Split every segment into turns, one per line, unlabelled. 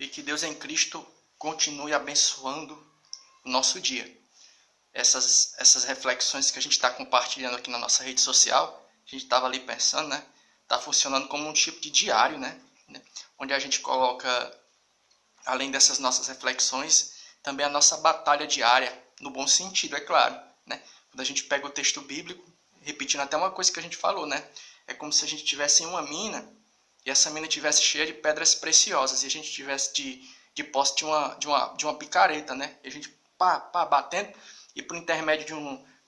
e que Deus em Cristo continue abençoando o nosso dia. Essas reflexões que a gente está compartilhando aqui na nossa rede social, a gente estava ali pensando, né? Está funcionando como um tipo de diário, né? Onde a gente coloca, além dessas nossas reflexões, também a nossa batalha diária, no bom sentido, é claro, né? Quando a gente pega o texto bíblico, repetindo até uma coisa que a gente falou, né? É como se a gente tivesse em uma mina e essa mina tivesse cheia de pedras preciosas e a gente tivesse de posse de uma picareta, né? E a gente batendo e por intermédio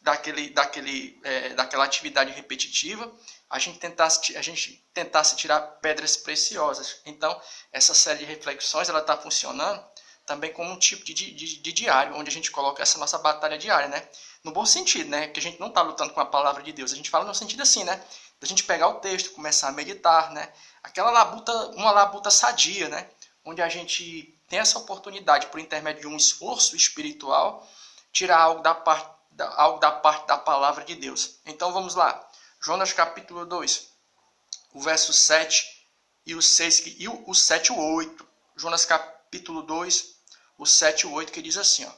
daquela atividade repetitiva, a gente tentasse tirar pedras preciosas. Então, essa série de reflexões ela está funcionando também como um tipo de diário, onde a gente coloca essa nossa batalha diária, né? No bom sentido, né? Porque a gente não está lutando com a palavra de Deus, a gente fala no sentido assim, né? Da gente pegar o texto, começar a meditar, né? Uma labuta sadia, né? Onde a gente tem essa oportunidade, por intermédio de um esforço espiritual, tirar algo da parte da palavra de Deus. Então vamos lá. Jonas capítulo 2, o verso 7 e o 6 e o 7 e o 8. Jonas capítulo 2, o 7 e o 8, que diz assim, ó: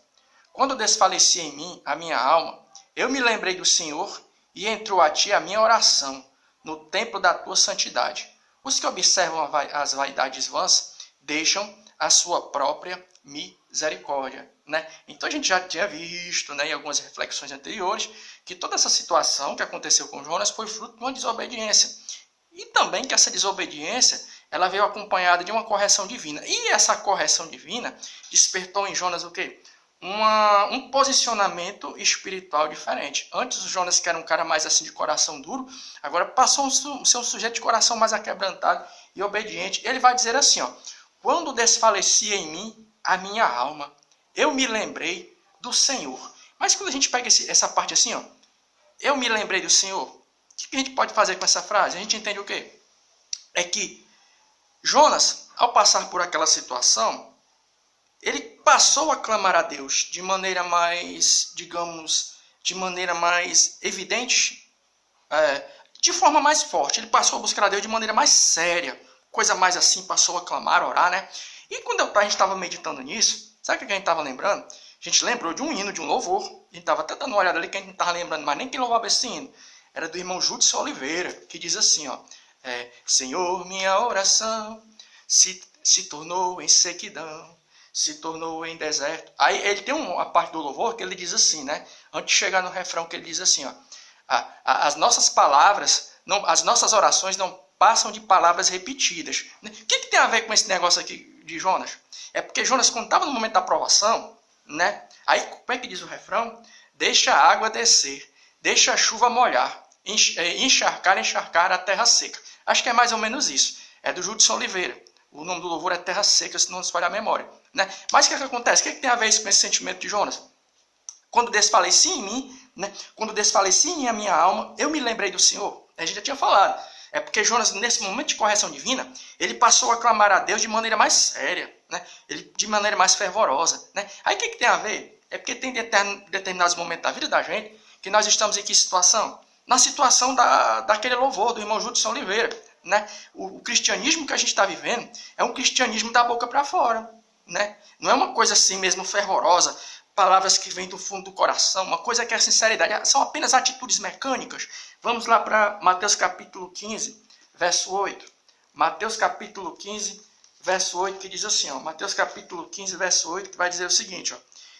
Quando desfalecia em mim a minha alma, eu me lembrei do Senhor e entrou a ti a minha oração no templo da tua santidade. Os que observam as vaidades vãs deixam a sua própria misericórdia, né? Então a gente já tinha visto, né, em algumas reflexões anteriores que toda essa situação que aconteceu com Jonas foi fruto de uma desobediência. E também que essa desobediência ela veio acompanhada de uma correção divina. E essa correção divina despertou em Jonas o quê? Um posicionamento espiritual diferente. Antes o Jonas, que era um cara mais assim de coração duro, agora passou a ser um sujeito de coração mais aquebrantado e obediente. Ele vai dizer assim, ó: Quando desfalecia em mim a minha alma, eu me lembrei do Senhor. Mas quando a gente pega essa parte assim, ó, eu me lembrei do Senhor, o que a gente pode fazer com essa frase? A gente entende o quê? É que Jonas, ao passar por aquela situação, ele passou a clamar a Deus de maneira mais, digamos, de maneira mais evidente, de forma mais forte. Ele passou a buscar a Deus de maneira mais séria, coisa mais assim, passou a clamar, a orar, né? E quando a gente estava meditando nisso, sabe o que a gente estava lembrando? A gente lembrou de um hino, de um louvor. A gente estava até dando uma olhada ali, que a gente não estava lembrando mais nem quem louvava esse hino. Era do irmão Judson Oliveira, que diz assim, ó: Senhor, minha oração se tornou em sequidão, se tornou em deserto. Aí ele tem uma parte do louvor que ele diz assim, né? Antes de chegar no refrão, que ele diz assim, ó: as nossas palavras, as nossas orações não passam de palavras repetidas. O que tem a ver com esse negócio aqui de Jonas? É porque Jonas, quando estava no momento da provação, né? Aí, como é que diz o refrão? Deixa a água descer, deixa a chuva molhar, encharcar a terra seca. Acho que é mais ou menos isso. É do Judson Oliveira. O nome do louvor é Terra Seca, se não nos falha a memória, né? Mas o que acontece? O que tem a ver isso com esse sentimento de Jonas? Quando desfaleci em mim, né? Quando desfaleci em a minha alma, eu me lembrei do Senhor. A gente já tinha falado. É porque Jonas, nesse momento de correção divina, ele passou a clamar a Deus de maneira mais séria, né? De maneira mais fervorosa, né? Aí o que tem a ver? É porque tem determinados momentos da vida da gente que nós estamos em que situação? Na situação daquele louvor do irmão Judson Oliveira, né? O cristianismo que a gente está vivendo é um cristianismo da boca para fora, né? Não é uma coisa assim mesmo fervorosa, palavras que vêm do fundo do coração, uma coisa que é sinceridade, são apenas atitudes mecânicas. Vamos lá para Mateus capítulo 15, verso 8. Mateus capítulo 15, verso 8, que diz assim, ó, Mateus capítulo 15, verso 8, que vai dizer o seguinte, ó: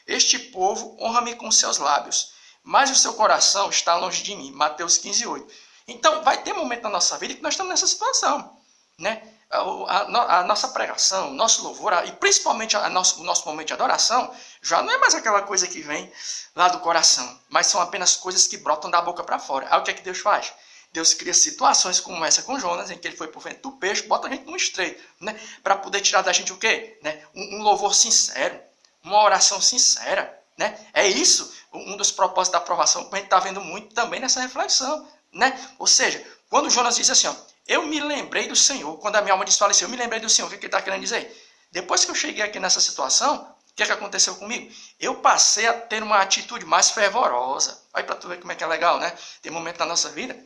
Este povo honra-me com seus lábios, mas o seu coração está longe de mim. Mateus 15, 8. Então, vai ter momento na nossa vida que nós estamos nessa situação, né? A nossa pregação, o nosso louvor, e principalmente o nosso momento de adoração, já não é mais aquela coisa que vem lá do coração, mas são apenas coisas que brotam da boca para fora. Aí o que é que Deus faz? Deus cria situações como essa com Jonas, em que ele foi por vento do peixe, bota a gente num estreito, né? Para poder tirar da gente o quê? Né? Um louvor sincero, uma oração sincera, né? É isso, um dos propósitos da aprovação, que a gente está vendo muito também nessa reflexão, né? Ou seja, quando Jonas diz assim, ó, eu me lembrei do Senhor, quando a minha alma desfaleceu, eu me lembrei do Senhor, o que ele está querendo dizer? Depois que eu cheguei aqui nessa situação, o que é que aconteceu comigo? Eu passei a ter uma atitude mais fervorosa. Aí para tu ver como é que é legal, né? Tem momento na nossa vida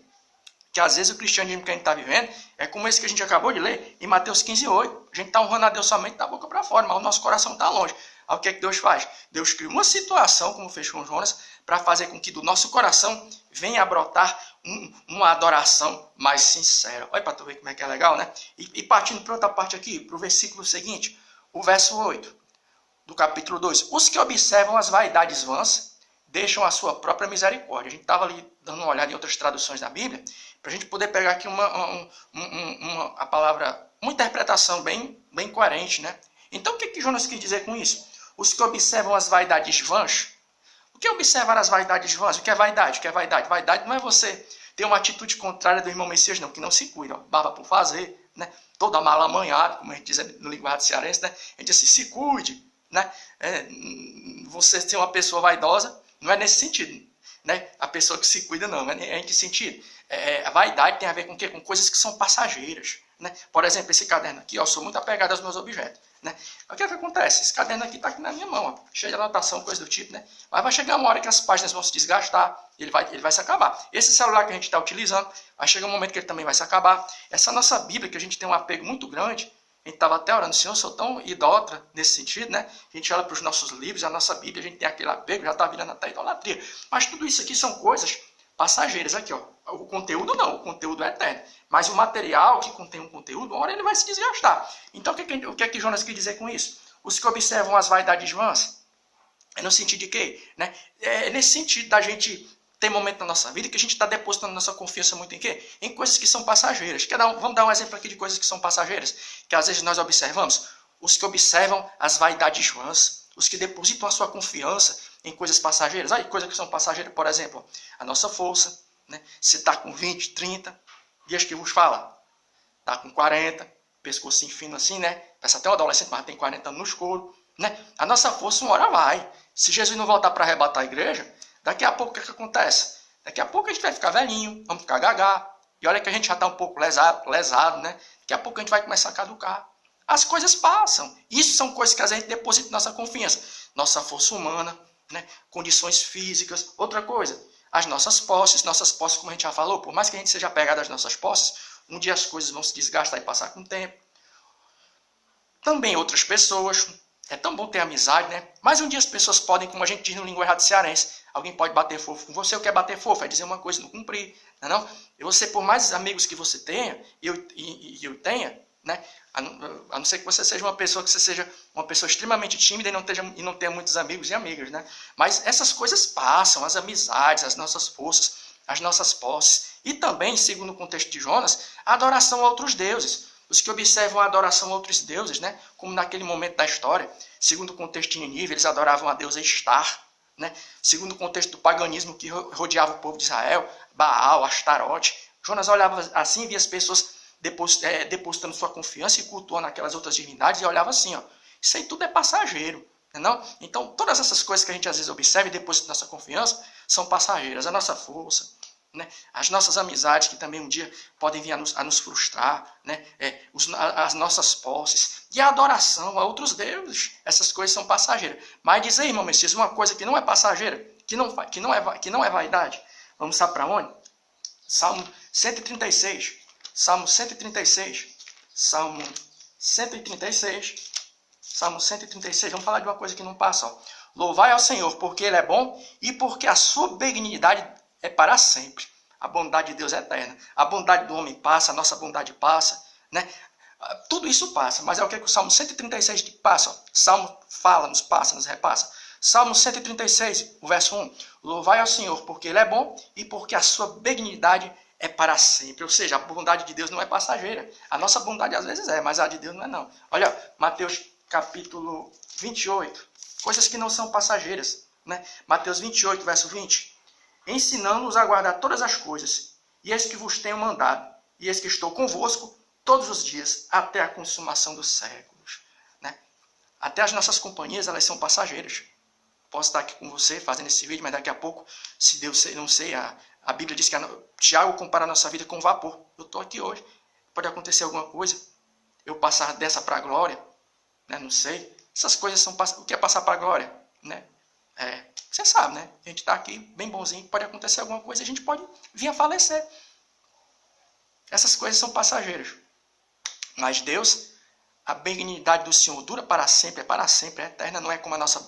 que às vezes o cristianismo que a gente está vivendo é como esse que a gente acabou de ler em Mateus 15:8. A gente está honrando a Deus somente da boca para fora, mas o nosso coração está longe. Aí o que é que Deus faz? Deus cria uma situação, como fez com Jonas, para fazer com que do nosso coração venha a brotar uma adoração mais sincera. Olha para tu ver como é que é legal, né? E partindo para outra parte aqui, para o versículo seguinte, o verso 8 do capítulo 2. Os que observam as vaidades vãs deixam a sua própria misericórdia. A gente estava ali dando uma olhada em outras traduções da Bíblia, para a gente poder pegar aqui a palavra, uma interpretação bem coerente, né? Então, o que Jonas quis dizer com isso? Os que observam as vaidades vãs. O que é observar as vaidades vãs? O que é vaidade? O que é vaidade? Vaidade não é você ter uma atitude contrária do irmão Messias, não, que não se cuida, ó, barba por fazer, né? Toda mala amanhada, como a gente diz no linguagem cearense, né? A gente diz assim, se cuide, né? Você ser uma pessoa vaidosa, não é nesse sentido, né? A pessoa que se cuida não, é em que sentido? A vaidade tem a ver com o quê? Com coisas que são passageiras, né? Por exemplo, esse caderno aqui, ó, eu sou muito apegado aos meus objetos, né? O que é que acontece? Esse caderno aqui está aqui na minha mão, ó, cheio de anotação, coisa do tipo, né? Mas vai chegar uma hora que as páginas vão se desgastar, ele vai se acabar. Esse celular que a gente está utilizando, vai chegar um momento que ele também vai se acabar. Essa nossa Bíblia, que a gente tem um apego muito grande, a gente estava até orando, Senhor, eu sou tão idólatra nesse sentido, né? A gente olha para os nossos livros, a nossa Bíblia, a gente tem aquele apego, já está virando até idolatria. Mas tudo isso aqui são coisas passageiras. Aqui, ó. O conteúdo não, o conteúdo é eterno. Mas o material que contém um conteúdo, uma hora ele vai se desgastar. Então, o que é que Jonas quer dizer com isso? Os que observam as vaidades vãs, é no sentido de quê? Né? É nesse sentido da gente ter momento na nossa vida que a gente está depositando nossa confiança muito em quê? Em coisas que são passageiras. Vamos dar um exemplo aqui de coisas que são passageiras, que às vezes nós observamos. Os que observam as vaidades vãs, os que depositam a sua confiança em coisas passageiras. Aí, coisas que são passageiras, por exemplo, a nossa força, né? Se está com 20, 30, dias que vos fala, está com 40, pescocinho fino assim, né? Parece até um adolescente, mas tem 40 anos no escuro, né? A nossa força uma hora vai. Se Jesus não voltar para arrebatar a igreja, daqui a pouco o que acontece? Daqui a pouco a gente vai ficar velhinho, vamos ficar gagá. E olha que a gente já está um pouco lesado, né? Daqui a pouco a gente vai começar a caducar. As coisas passam. Isso são coisas que a gente deposita nossa confiança. Nossa força humana, né? Condições físicas. Outra coisa, as nossas posses, como a gente já falou, por mais que a gente seja apegado às nossas posses, um dia as coisas vão se desgastar e passar com o tempo. Também outras pessoas. É tão bom ter amizade, né? Mas um dia as pessoas podem, como a gente diz no linguajar cearense, alguém pode bater fofo com você. O que é bater fofo? É dizer uma coisa e não cumprir. Não é não? E você, por mais amigos que você tenha, e eu tenha, né? A não ser que você seja uma pessoa extremamente tímida e não tenha muitos amigos e amigas, né? Mas essas coisas passam, as amizades, as nossas forças, as nossas posses. E também, segundo o contexto de Jonas, a adoração a outros deuses. Os que observam a adoração a outros deuses, né? Como naquele momento da história, segundo o contexto de Nínive, eles adoravam a deusa Estar, né? Segundo o contexto do paganismo que rodeava o povo de Israel, Baal, Astarote. Jonas olhava assim e via as pessoas depositando sua confiança e cultuando aquelas outras divindades e olhava assim, ó, isso aí tudo é passageiro, não? Então, todas essas coisas que a gente às vezes observa e deposita nossa confiança são passageiras. A nossa força, né? As nossas amizades, que também um dia podem vir a nos frustrar, né? As nossas posses e a adoração a outros deuses, essas coisas são passageiras. Mas diz aí, irmão Messias, uma coisa que não é passageira, que não é vaidade. Vamos saber para onde? Salmo 136. Salmo 136. Salmo 136. Salmo 136. Vamos falar de uma coisa que não passa. Ó. Louvai ao Senhor, porque Ele é bom e porque a sua benignidade é para sempre. A bondade de Deus é eterna. A bondade do homem passa, a nossa bondade passa, né? Tudo isso passa, mas é o que o Salmo 136 passa. Ó. Salmo fala, nos passa, nos repassa. Salmo 136, o verso 1. Louvai ao Senhor, porque Ele é bom e porque a sua benignidade é para sempre. Ou seja, a bondade de Deus não é passageira. A nossa bondade às vezes é, mas a de Deus não é não. Olha, Mateus capítulo 28. Coisas que não são passageiras, né? Mateus 28, verso 20. Ensinando-os a guardar todas as coisas, e eis que vos tenho mandado, e eis que estou convosco todos os dias, até a consumação dos séculos. Né? Até as nossas companhias, elas são passageiras. Posso estar aqui com você fazendo esse vídeo, mas daqui a pouco, se Deus, não sei, a Bíblia diz que Tiago compara a nossa vida com vapor. Eu estou aqui hoje, pode acontecer alguma coisa, eu passar dessa para a glória, né? Não sei. Essas coisas são, o que é passar para a glória? Né? Você sabe, né? A gente está aqui bem bonzinho, pode acontecer alguma coisa, a gente pode vir a falecer. Essas coisas são passageiras. Mas Deus, a benignidade do Senhor dura para sempre, é eterna, não é como a nossa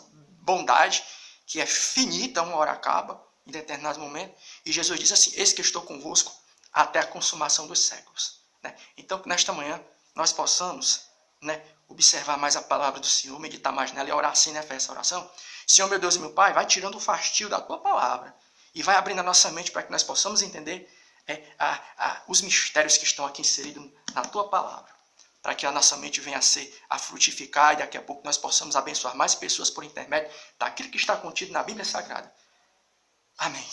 bondade, que é finita, uma hora acaba, em determinado momento. E Jesus diz assim, eis que estou convosco até a consumação dos séculos. Né? Então, que nesta manhã nós possamos, né, observar mais a palavra do Senhor, meditar mais nela e orar assim, né, essa oração. Senhor, meu Deus e meu Pai, vai tirando o fastio da Tua palavra e vai abrindo a nossa mente para que nós possamos entender os mistérios que estão aqui inseridos na Tua palavra, para que a nossa mente venha a frutificar e daqui a pouco nós possamos abençoar mais pessoas por intermédio daquilo que está contido na Bíblia Sagrada. Amém.